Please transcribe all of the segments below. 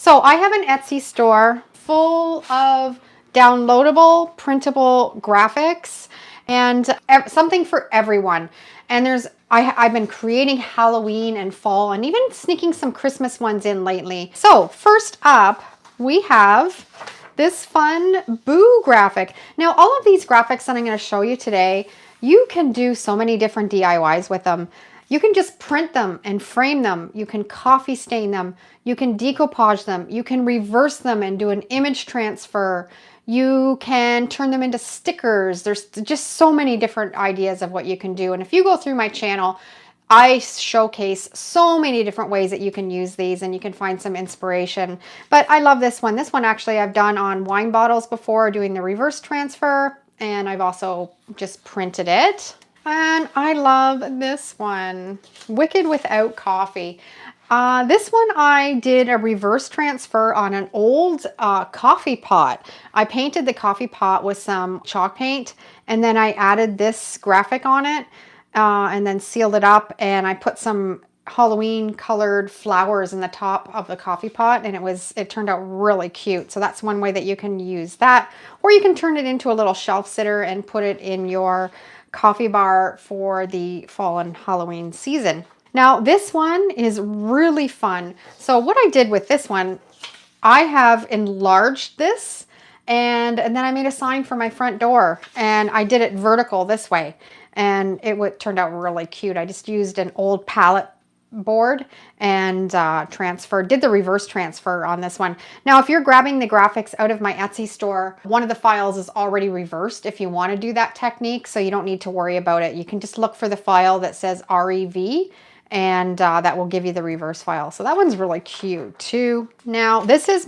So I have an Etsy store full of downloadable, printable graphics and something for everyone. And I've been creating Halloween and fall and even sneaking some Christmas ones in lately. So first up, we have this fun Boo graphic. Now, all of these graphics that I'm going to show you today, you can do so many different DIYs with them. You can just print them and frame them. You can coffee stain them. You can decoupage them. You can reverse them and do an image transfer. You can turn them into stickers. There's just so many different ideas of what you can do. And if you go through my channel, I showcase so many different ways that you can use these and you can find some inspiration. But I love this one. This one actually I've done on wine bottles before doing the reverse transfer, and I've also just printed it. And I love this one, Wicked Without Coffee. This one I did a reverse transfer on an old coffee pot. I painted the coffee pot with some chalk paint, and then I added this graphic on it and then sealed it up, and I put some Halloween colored flowers in the top of the coffee pot, and it turned out really cute. So that's one way that you can use that, or you can turn it into a little shelf sitter and put it in your coffee bar for the fall and Halloween season. Now this one is really fun. So what I did with this one, I have enlarged this and then I made a sign for my front door, and I did it vertical this way, and it turned out really cute. I just used an old palette board and did the reverse transfer on this one. Now, if you're grabbing the graphics out of my Etsy store, one of the files is already reversed if you want to do that technique, so you don't need to worry about it. You can just look for the file that says REV, and that will give you the reverse file. So that one's really cute too. Now, this is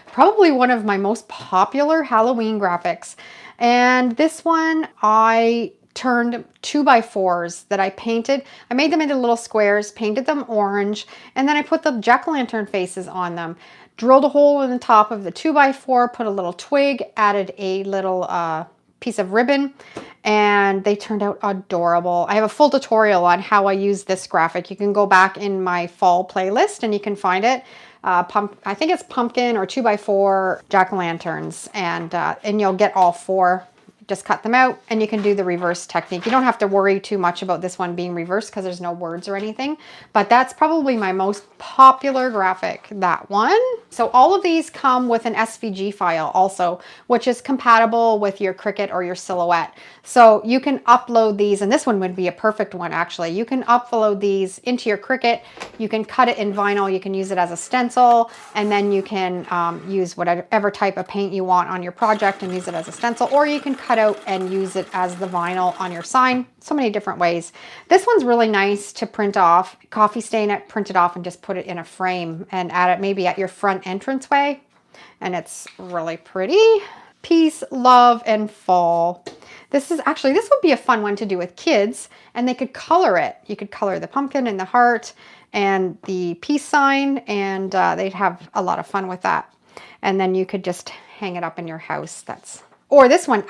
probably one of my most popular Halloween graphics, and this one I turned 2x4s that I painted. I made them into little squares, painted them orange, and then I put the jack-o'-lantern faces on them. Drilled a hole in the top of the 2x4, put a little twig, added a little piece of ribbon, and they turned out adorable. I have a full tutorial on how I use this graphic. You can go back in my fall playlist and you can find it. I think it's pumpkin or 2x4 jack-o'-lanterns, and you'll get all four. Just cut them out and you can do the reverse technique. You don't have to worry too much about this one being reversed because there's no words or anything, but that's probably my most popular graphic, that one. So all of these come with an SVG file also, which is compatible with your Cricut or your Silhouette. So you can upload these, and this one would be a perfect one actually. You can upload these into your Cricut. You can cut it in vinyl. You can use it as a stencil, and then you can use whatever type of paint you want on your project and use it as a stencil, or you can cut out and use it as the vinyl on your sign. So many different ways. This one's really nice to print off, coffee stain it, print it off, and just put it in a frame and add it maybe at your front entranceway. And it's really pretty. Peace, love, and fall. This would be a fun one to do with kids, and they could color it. You could color the pumpkin and the heart and the peace sign, and they'd have a lot of fun with that. And then you could just hang it up in your house. Or this one,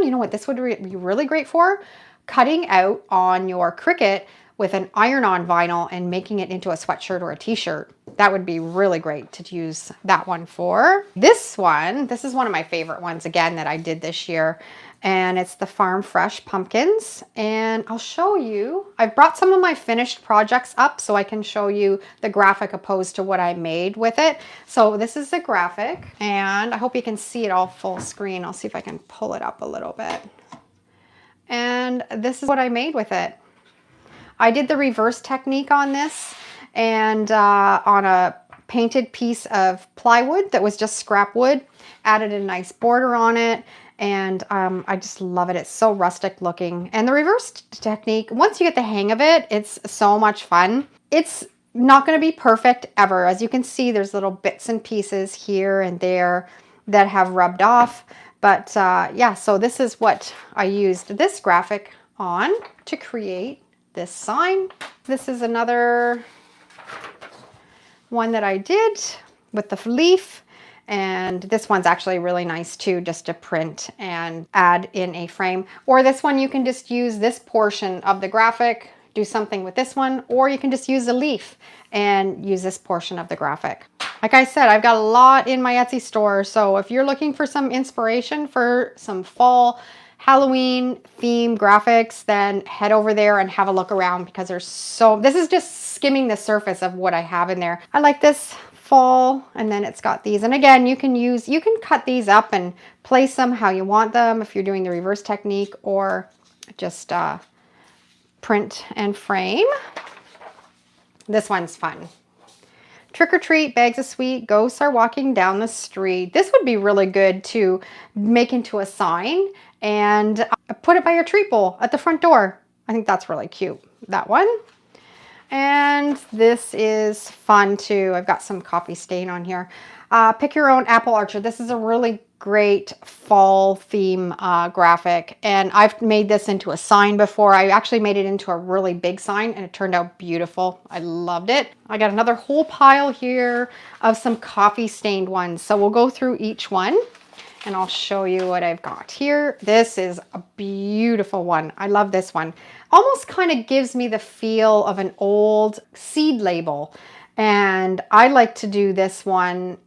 you know what this would be really great for? Cutting out on your Cricut with an iron-on vinyl and making it into a sweatshirt or a t-shirt. That would be really great to use that one for. This is one of my favorite ones, again, that I did this year. And it's the Farm Fresh pumpkins. And I'll show you, I've brought some of my finished projects up so I can show you the graphic opposed to what I made with it. So this is the graphic, and I hope you can see it all full screen. I'll see if I can pull it up a little bit. And this is what I made with it. I did the reverse technique on this, and on a painted piece of plywood that was just scrap wood, added a nice border on it, and I just love it. It's so rustic looking. And the reverse technique, once you get the hang of it, it's so much fun. It's not going to be perfect ever. As you can see, there's little bits and pieces here and there that have rubbed off. But yeah, so this is what I used this graphic on to create this sign. This is another one that I did with the leaf, and this one's actually really nice too, just to print and add in a frame. Or this one, you can just use this portion of the graphic do something with this one, or you can just use a leaf and use this portion of the graphic. Like I said, I've got a lot in my Etsy store, so if you're looking for some inspiration for some fall Halloween theme graphics, then head over there and have a look around, because this is just skimming the surface of what I have in there. I like this fall, and then it's got these, and again, you can cut these up and place them how you want them if you're doing the reverse technique, or just print and frame. This one's fun. Trick or treat, bags of sweet, ghosts are walking down the street. This would be really good to make into a sign and put it by your treat bowl at the front door. I think that's really cute, that one. And this is fun too. I've got some coffee stain on here. Pick your own apple orchard. This is a really great fall theme graphic, and I've made this into a sign before. I actually made it into a really big sign, and it turned out beautiful. I loved it. I got another whole pile here of some coffee stained ones, so we'll go through each one and I'll show you what I've got here. This is a beautiful one. I love this one. Almost kind of gives me the feel of an old seed label, and I like to do this one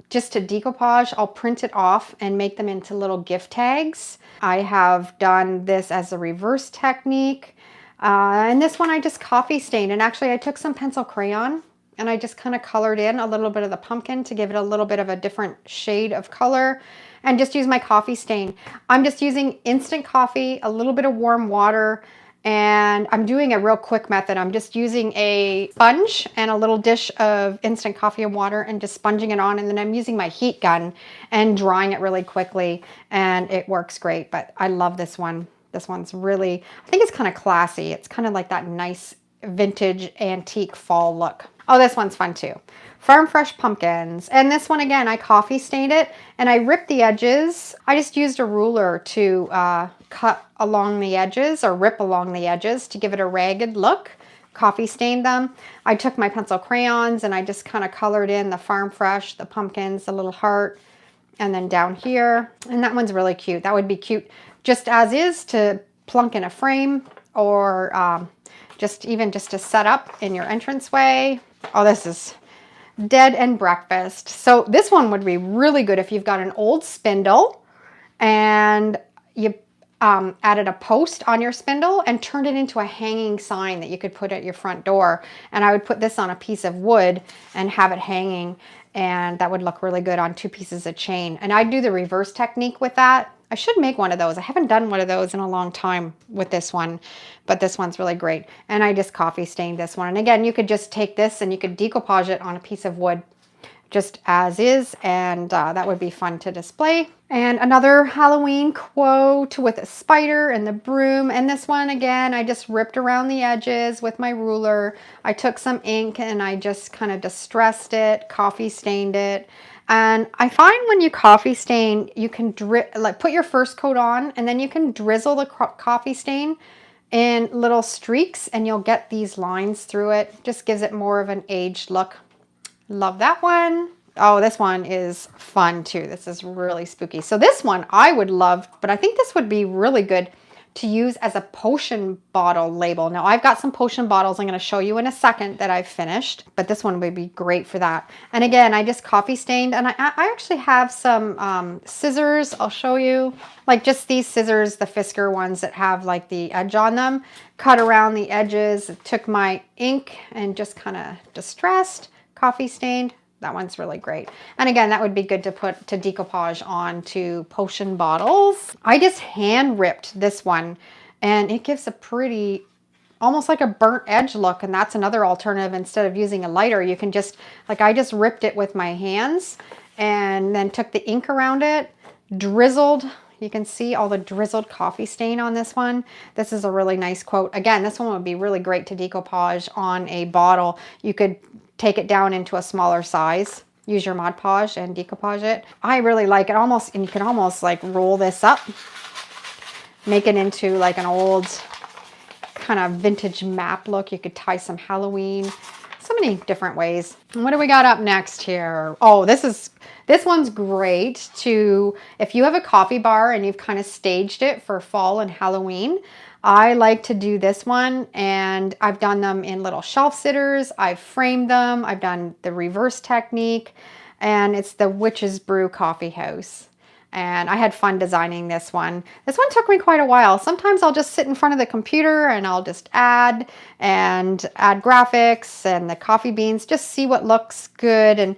just to decoupage. I'll print it off and make them into little gift tags. I have done this as a reverse technique. And this one I just coffee stained. And actually I took some pencil crayon and I just kind of colored in a little bit of the pumpkin to give it a little bit of a different shade of color, and just use my coffee stain. I'm just using instant coffee, a little bit of warm water, and I'm doing a real quick method. I'm just using a sponge and a little dish of instant coffee and water and just sponging it on, and then I'm using my heat gun and drying it really quickly, and it works great. But I love this one. This one's really, I think it's kind of classy. It's kind of like that nice vintage antique fall look. Oh, this one's fun too. Farm Fresh pumpkins. And this one again, I coffee stained it and I ripped the edges. I just used a ruler to cut along the edges or rip along the edges to give it a ragged look. Coffee stained them. I took my pencil crayons and I just kind of colored in the Farm Fresh, the pumpkins, the little heart, and then down here. And that one's really cute. That would be cute just as is to plunk in a frame, or just to set up in your entranceway. Oh, this is Dead and Breakfast. So this one would be really good if you've got an old spindle and you added a post on your spindle and turned it into a hanging sign that you could put at your front door. And I would put this on a piece of wood and have it hanging, and that would look really good on 2 pieces of chain. And I'd do the reverse technique with that. I should make one of those. I haven't done one of those in a long time with this one, but this one's really great. And I just coffee stained this one. And again, you could just take this and you could decoupage it on a piece of wood just as is, and that would be fun to display. And another Halloween quote with a spider and the broom. And this one, again, I just ripped around the edges with my ruler. I took some ink and I just kind of distressed it, coffee stained it. And I find when you coffee stain, you can put your first coat on and then you can drizzle the coffee stain in little streaks and you'll get these lines through it. Just gives it more of an aged look. Love that one. Oh, this one is fun too. This is really spooky. So this one I would love, but I think this would be really good to use as a potion bottle label. Now I've got some potion bottles I'm going to show you in a second that I've finished, but this one would be great for that. And again, I just coffee stained, and I actually have some scissors. I'll show you, like just these scissors, the Fisker ones that have like the edge on them, cut around the edges, took my ink and just kind of distressed, coffee stained. That one's really great. And again, that would be good to put to decoupage onto potion bottles. I just hand ripped this one and it gives a pretty, almost like a burnt edge look. And that's another alternative. Instead of using a lighter, you can just, like I just ripped it with my hands and then took the ink around it, drizzled. You can see all the drizzled coffee stain on this one. This is a really nice quote. Again, this one would be really great to decoupage on a bottle. You could take it down into a smaller size, use your Mod Podge and decoupage it. I really like it almost, and you can almost like roll this up, make it into like an old kind of vintage map look. You could tie some Halloween, so many different ways. And what do we got up next here? Oh, this one's great to, if you have a coffee bar and you've kind of staged it for fall and Halloween, I like to do this one, and I've done them in little shelf sitters. I've framed them. I've done the reverse technique, and it's the Witch's Brew Coffee House. And I had fun designing this one. This one took me quite a while. Sometimes I'll just sit in front of the computer and I'll just add graphics and the coffee beans, just see what looks good. And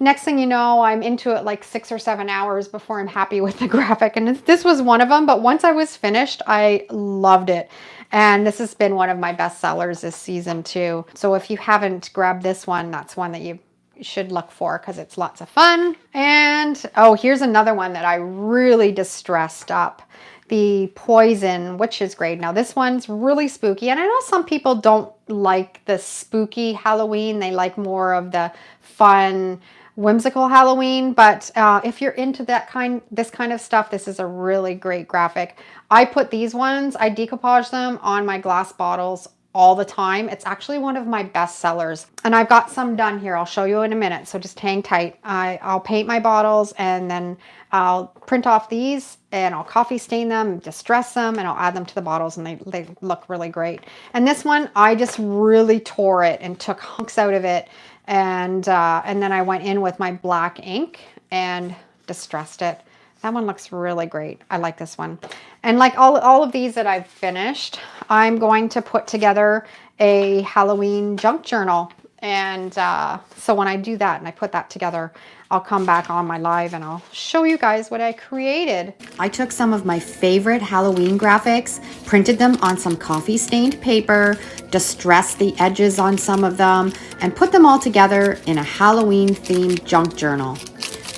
next thing you know, I'm into it like 6 or 7 hours before I'm happy with the graphic. And this was one of them, but once I was finished, I loved it. And this has been one of my best sellers this season too. So if you haven't grabbed this one, that's one that you should look for because it's lots of fun. And oh, here's another one that I really distressed up. The Poison, which is great. Now this one's really spooky, and I know some people don't like the spooky Halloween. They like more of the fun, whimsical Halloween, but if you're into this kind of stuff, this is a really great graphic. I put these ones, I decoupage them on my glass bottles all the time. It's actually one of my best sellers, and I've got some done here. I'll show you in a minute, so just hang tight. I'll paint my bottles, and then I'll print off these, and I'll coffee stain them, distress them, and I'll add them to the bottles, and they look really great. And this one, I just really tore it and took hunks out of it, and then I went in with my black ink and distressed it. That one looks really great. I like this one. And like all of these that I've finished, I'm going to put together a Halloween junk journal. And so when I do that and I put that together, I'll come back on my live and I'll show you guys what I created. I took some of my favorite Halloween graphics, printed them on some coffee stained paper, distressed the edges on some of them, and put them all together in a Halloween themed junk journal.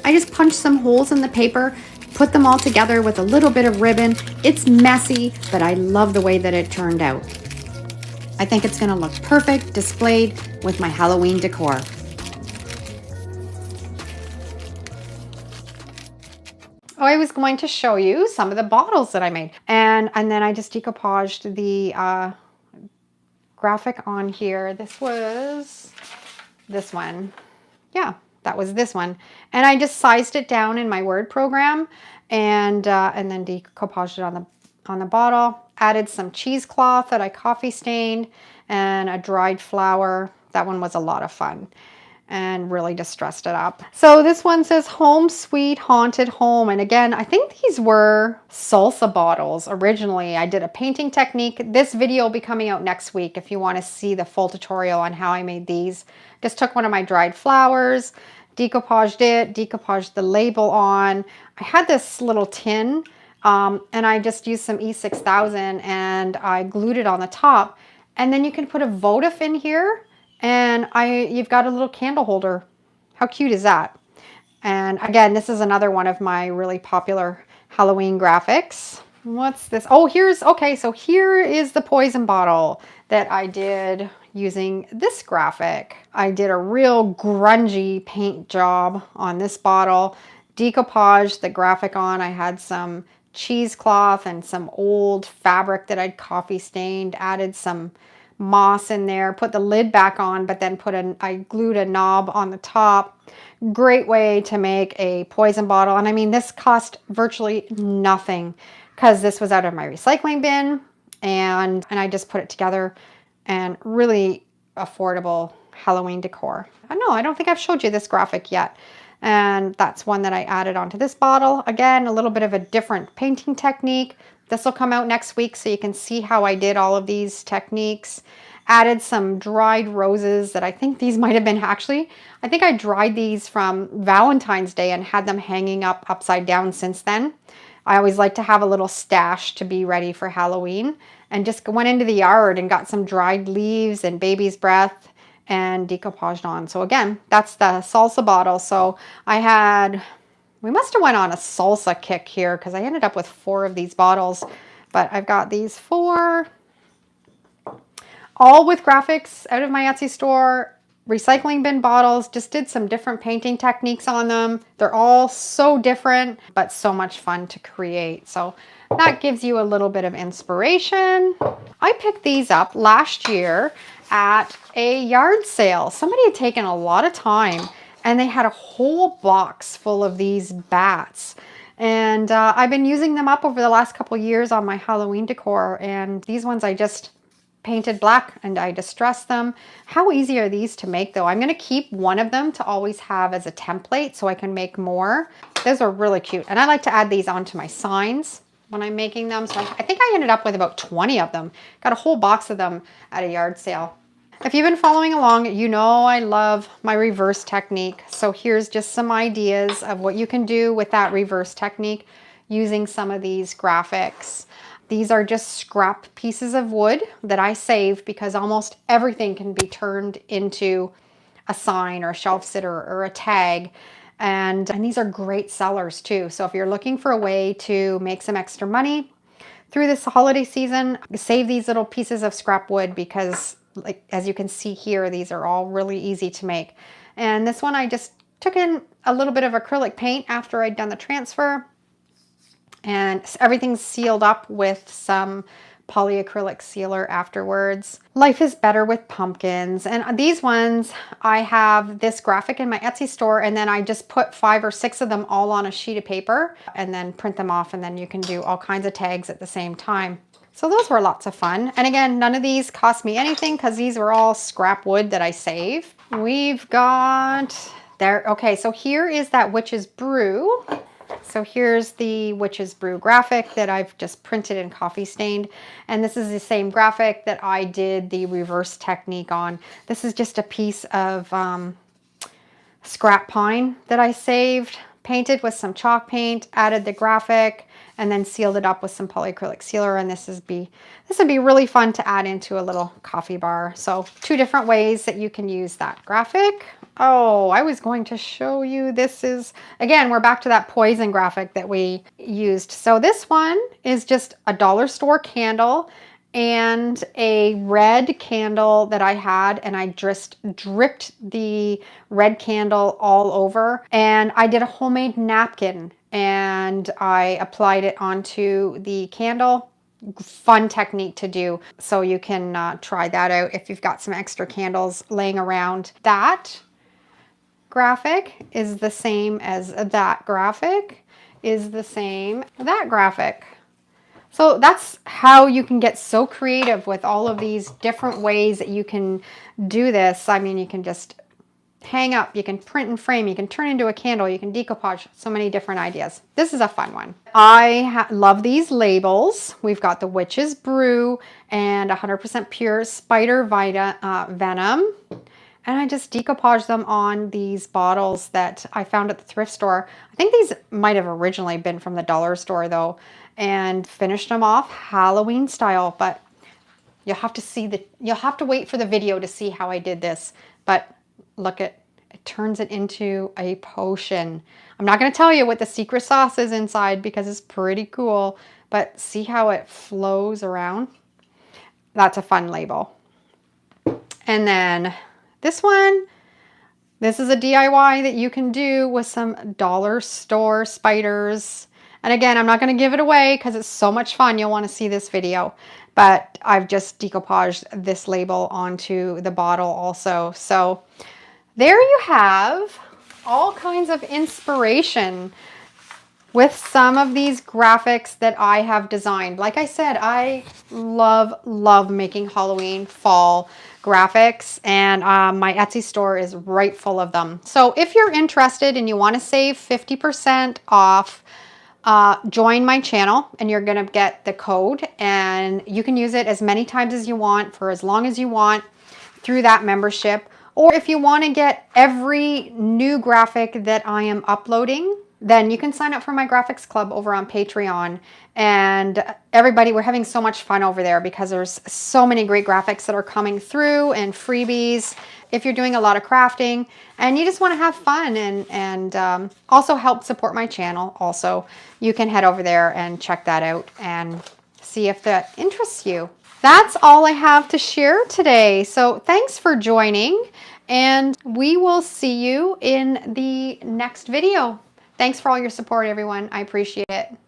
I just punched some holes in the paper, put them all together with a little bit of ribbon. It's messy, but I love the way that it turned out. I think it's going to look perfect displayed with my Halloween decor. Oh, I was going to show you some of the bottles that I made. And then I just decoupaged the graphic on here. This was this one. Yeah, that was this one. And I just sized it down in my Word program and then decoupaged it on the bottle. Added some cheesecloth that I coffee stained and a dried flower. That one was a lot of fun and really distressed it up. So this one says Home Sweet Haunted Home. And again, I think these were Salsa bottles originally. I did a painting technique. This video will be coming out next week if you want to see the full tutorial on how I made these. Just took one of my dried flowers, decoupaged it, decoupaged the label on. I had this little tin and I just used some E6000 and I glued it on the top. And then you can put a votive in here and you've got a little candle holder. How cute is that? And again, this is another one of my really popular Halloween graphics. What's this? Oh, so here is the poison bottle that I did using this graphic. I did a real grungy paint job on this bottle, decoupaged the graphic on. I had some cheesecloth and some old fabric that I'd coffee stained, added some moss in there, put the lid back on, but then I glued a knob on the top. Great way to make a poison bottle. And I mean, this cost virtually nothing because this was out of my recycling bin and I just put it together, and really affordable Halloween decor. I don't think I've showed you this graphic yet. And that's one that I added onto this bottle. Again, a little bit of a different painting technique. This will come out next week so you can see how I did all of these techniques. Added some dried roses that I think these might have been I think I dried these from Valentine's Day and had them hanging up upside down since then. I always like to have a little stash to be ready for Halloween, and just went into the yard and got some dried leaves and baby's breath and decoupaged on. So again, that's the salsa bottle. So we must have went on a salsa kick here because I ended up with 4 of these bottles, but I've got these 4, all with graphics out of my Etsy store, recycling bin bottles. Just did some different painting techniques on them. They're all so different, but so much fun to create. So that gives you a little bit of inspiration. I picked these up last year at a yard sale. Somebody had taken a lot of time and they had a whole box full of these bats. And And I've been using them up over the last couple years on my Halloween decor. And these ones I just painted black and I distressed them. How easy are these to make though? I'm going to keep one of them to always have as a template so I can make more. Those are really cute. And I like to add these onto my signs when I'm making them. So I think I ended up with about 20 of them. Got a whole box of them at a yard sale. If you've been following along, you know I love my reverse technique. So here's just some ideas of what you can do with that reverse technique using some of these graphics. These are just scrap pieces of wood that I save because almost everything can be turned into a sign or a shelf sitter or a tag. And these are great sellers too. So if you're looking for a way to make some extra money through this holiday season, save these little pieces of scrap wood because, like as you can see here, these are all really easy to make. And this one I just took in a little bit of acrylic paint after I'd done the transfer, and everything's sealed up with some polyacrylic sealer afterwards. Life is better with pumpkins. And these ones, I have this graphic in my Etsy store, and then I just put 5 or 6 of them all on a sheet of paper and then print them off, and then you can do all kinds of tags at the same time. So those were lots of fun. And again, none of these cost me anything because these were all scrap wood that I save. We've got there. Okay, so here is that Witch's Brew. So here's the Witch's Brew graphic that I've just printed and coffee stained. And this is the same graphic that I did the reverse technique on. This is just a piece of scrap pine that I saved, painted with some chalk paint, added the graphic, and then sealed it up with some polyacrylic sealer. And this would be really fun to add into a little coffee bar. So 2 different ways that you can use that graphic. Oh, I was going to show you, this is, again, we're back to that poison graphic that we used. So this one is just a dollar store candle and a red candle that I had, and I just dripped the red candle all over, and I did a homemade napkin and I applied it onto the candle. Fun technique to do. So you can try that out if you've got some extra candles laying around. That graphic is the same as that graphic is the same that graphic. So that's how you can get so creative with all of these different ways that you can do this. I mean, you can just hang up, you can print and frame, you can turn into a candle, you can decoupage, so many different ideas. This is a fun one. I love these labels. We've got the Witch's Brew and 100% pure spider venom. And I just decoupaged them on these bottles that I found at the thrift store. I think these might have originally been from the dollar store though, and finished them off Halloween style, but you'll have to wait for the video to see how I did this. But look, it turns it into a potion. I'm not going to tell you what the secret sauce is inside because it's pretty cool, but see how it flows around? That's a fun label. And then this one, this is a DIY that you can do with some dollar store spiders. And again, I'm not going to give it away because it's so much fun. You'll want to see this video. But I've just decoupaged this label onto the bottle also. So there you have all kinds of inspiration with some of these graphics that I have designed. Like I said, I love making Halloween fall graphics, and my Etsy store is right full of them. So if you're interested and you want to save 50% off, join my channel and you're going to get the code, and you can use it as many times as you want for as long as you want through that membership. Or if you want to get every new graphic that I am uploading, then you can sign up for my graphics club over on Patreon. And everybody, we're having so much fun over there because there's so many great graphics that are coming through and freebies. If you're doing a lot of crafting and you just want to have fun and also help support my channel, also, you can head over there and check that out and see if that interests you. That's all I have to share today. So thanks for joining, and we will see you in the next video. Thanks for all your support, everyone. I appreciate it.